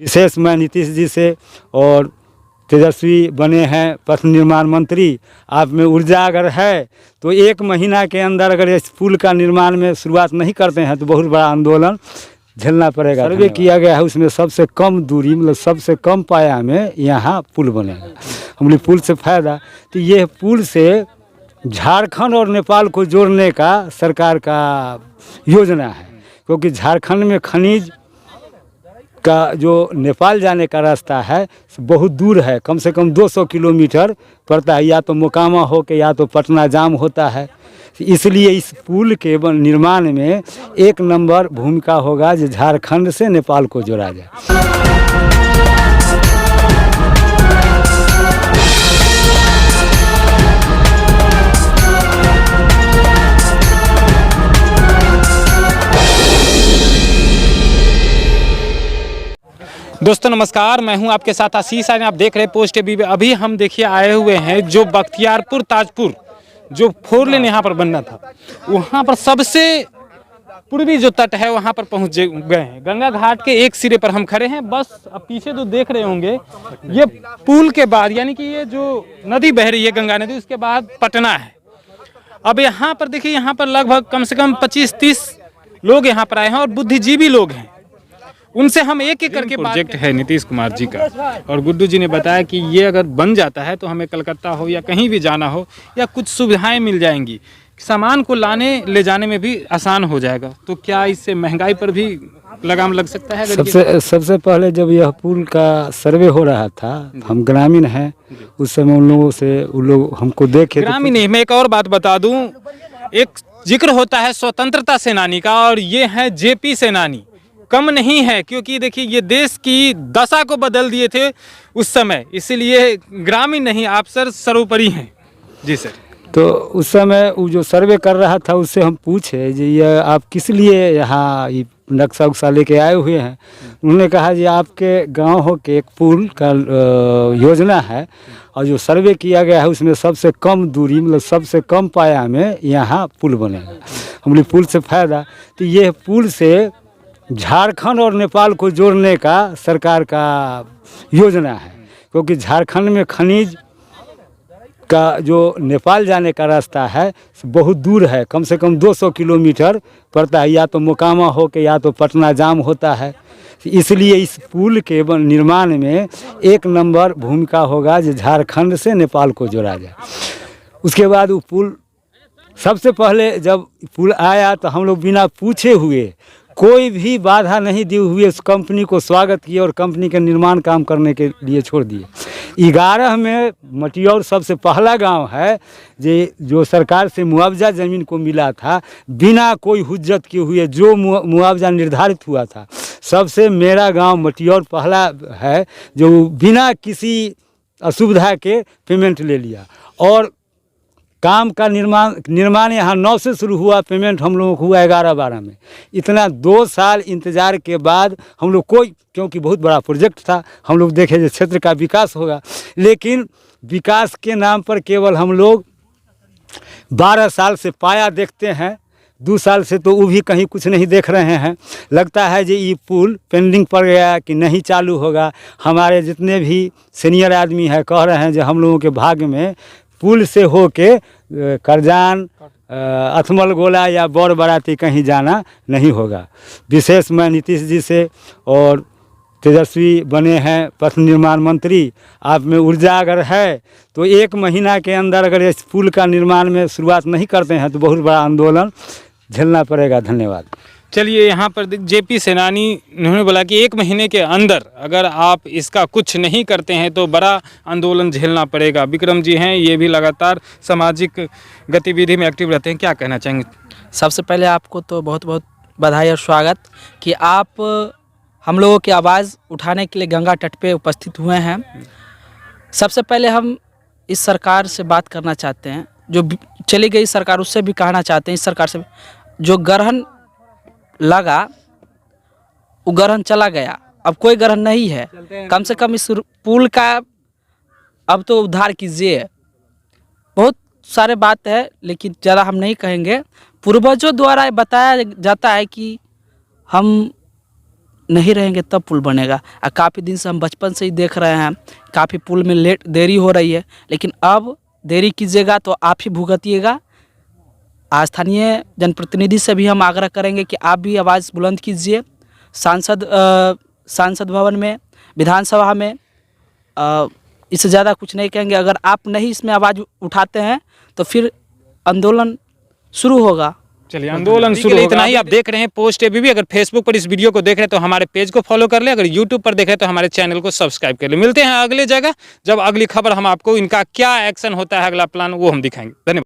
विशेष मैं नीतीश जी से और तेजस्वी बने हैं पथ निर्माण मंत्री। आप में ऊर्जा अगर है तो 1 महीना के अंदर अगर इस पुल का निर्माण में शुरुआत नहीं करते हैं तो बहुत बड़ा आंदोलन झेलना पड़ेगा। सर्वे किया गया है, उसमें सबसे कम दूरी मतलब सबसे कम पाया में यहाँ पुल बनेगा। हमने पुल से फ़ायदा तो ये पुल से झारखंड और नेपाल को जोड़ने का सरकार का योजना है, क्योंकि झारखंड में खनिज का जो नेपाल जाने का रास्ता है बहुत दूर है, कम से कम 200 किलोमीटर पड़ता है, या तो मोकामा हो के या तो पटना जाम होता है। इसलिए इस पुल के निर्माण में 1 नंबर भूमिका होगा जो झारखंड से नेपाल को जोड़ा जाए। दोस्तों नमस्कार, मैं हूं आपके साथ आशीष। आज आप देख रहे हैं पोस्ट टीवी। अभी हम देखिए आए हुए हैं जो बख्तियारपुर ताजपुर जो 4 लेन यहाँ पर बनना था, वहाँ पर सबसे पूर्वी जो तट है वहाँ पर पहुँच गए हैं। गंगा घाट के एक सिरे पर हम खड़े हैं। बस अब पीछे जो देख रहे होंगे ये पुल के बाद, यानी कि ये जो नदी बह रही है गंगा नदी, उसके बाद पटना है। अब यहाँ पर देखिए, यहाँ पर लगभग कम से कम 25-30 लोग यहाँ पर आए हैं और बुद्धिजीवी लोग हैं। उनसे हम एक एक करके प्रोजेक्ट है नीतीश कुमार जी का, और गुड्डू जी ने बताया कि ये अगर बन जाता है तो हमें कलकत्ता हो या कहीं भी जाना हो या कुछ सुविधाएं मिल जाएंगी, सामान को लाने ले जाने में भी आसान हो जाएगा। तो क्या इससे महंगाई पर भी लगाम लग सकता है? सबसे पहले जब यह पुल का सर्वे हो रहा था, हम ग्रामीण हैं, उस समय उन लोगों से उन लोग हमको देखे। ग्रामीण नहीं, मैं एक और बात बता दूं, एक जिक्र होता है स्वतंत्रता सेनानी का, और ये है जेपी सेनानी। कम नहीं है, क्योंकि देखिए ये देश की दशा को बदल दिए थे उस समय, इसीलिए ग्रामीण नहीं, आप सर सर्वोपरि हैं। जी सर। तो उस समय वो जो सर्वे कर रहा था उससे हम पूछे जी ये आप किस लिए यहाँ नक्शा उक्सा लेके आए हुए हैं। उन्होंने कहा जी आपके गांव हो के एक पुल का योजना है, और जो सर्वे किया गया है उसमें सबसे कम दूरी मतलब सबसे कम पाया में यहाँ पुल बनेगा। हमने पुल से फ़ायदा तो ये पुल से झारखंड और नेपाल को जोड़ने का सरकार का योजना है, क्योंकि झारखंड में खनिज का जो नेपाल जाने का रास्ता है बहुत दूर है, कम से कम 200 किलोमीटर पड़ता है, या तो मोकामा हो के या तो पटना जाम होता है। इसलिए इस पुल के निर्माण में 1 नंबर भूमिका होगा जो झारखंड से नेपाल को जोड़ा जाए। उसके बाद वो पुल सबसे पहले जब पुल आया तो हम लोग बिना पूछे हुए, कोई भी बाधा नहीं दिए हुए उस कंपनी को स्वागत किए और कंपनी के निर्माण काम करने के लिए छोड़ दिए। 11 में मटियौर सबसे पहला गांव है जो सरकार से मुआवजा ज़मीन को मिला था बिना कोई हुज्जत किए हुए, जो मुआवजा निर्धारित हुआ था। सबसे मेरा गांव मटियौर पहला है जो बिना किसी असुविधा के पेमेंट ले लिया, और काम का निर्माण यहाँ 9 से शुरू हुआ, पेमेंट हम लोगों को हुआ 11-12 में। इतना 2 साल इंतज़ार के बाद हम लोग क्योंकि बहुत बड़ा प्रोजेक्ट था, हम लोग देखे जो क्षेत्र का विकास होगा, लेकिन विकास के नाम पर केवल हम लोग 12 साल से पाया देखते हैं, 2 साल से तो वो भी कहीं कुछ नहीं देख रहे हैं। लगता है जी ये पुल पेंडिंग पड़ गया कि नहीं चालू होगा। हमारे जितने भी सीनियर आदमी हैं कह रहे हैं जो हम लोगों के भाग्य में पुल से हो के करजान, अथमल गोला या बौर बाराती कहीं जाना नहीं होगा। विशेष मैं नीतीश जी से और तेजस्वी बने हैं पथ निर्माण मंत्री। आप में ऊर्जा अगर है तो 1 महीना के अंदर अगर इस पुल का निर्माण में शुरुआत नहीं करते हैं तो बहुत बड़ा आंदोलन झेलना पड़ेगा। धन्यवाद। चलिए, यहाँ पर जेपी सेनानी उन्होंने बोला कि 1 महीने के अंदर अगर आप इसका कुछ नहीं करते हैं तो बड़ा आंदोलन झेलना पड़ेगा। विक्रम जी हैं, ये भी लगातार सामाजिक गतिविधि में एक्टिव रहते हैं, क्या कहना चाहेंगे? सबसे पहले आपको तो बहुत बहुत बधाई और स्वागत कि आप हम लोगों की आवाज़ उठाने के लिए गंगा तट पे उपस्थित हुए हैं। सबसे पहले हम इस सरकार से बात करना चाहते हैं, जो चली गई सरकार, उससे भी कहना चाहते हैं इस सरकार से, जो ग्रहण लगा वो ग्रहण चला गया, अब कोई ग्रहण नहीं है। कम से कम इस पुल का अब तो उद्धार कीजिए। बहुत सारे बात है लेकिन ज़्यादा हम नहीं कहेंगे। पूर्वजों द्वारा बताया जाता है कि हम नहीं रहेंगे तब पुल बनेगा। और काफ़ी दिन से हम बचपन से ही देख रहे हैं, काफ़ी पुल में देरी हो रही है, लेकिन अब देरी कीजिएगा तो आप ही भुगतिएगा। स्थानीय जनप्रतिनिधि से भी हम आग्रह करेंगे कि आप भी आवाज़ बुलंद कीजिए। सांसद भवन में, विधानसभा में, इससे ज़्यादा कुछ नहीं कहेंगे। अगर आप नहीं इसमें आवाज़ उठाते हैं तो फिर आंदोलन शुरू होगा। चलिए, आंदोलन शुरू होगा। इतना ही आप देख रहे हैं पोस्ट एबीपी। अगर फेसबुक पर इस वीडियो को देख रहे हैं तो हमारे पेज को फॉलो कर ले, अगर यूट्यूब पर देख रहे हैं तो हमारे चैनल को सब्सक्राइब कर ले। मिलते हैं अगले जगह, जब अगली खबर हम आपको इनका क्या एक्शन होता है, अगला प्लान वो हम दिखाएंगे। धन्यवाद।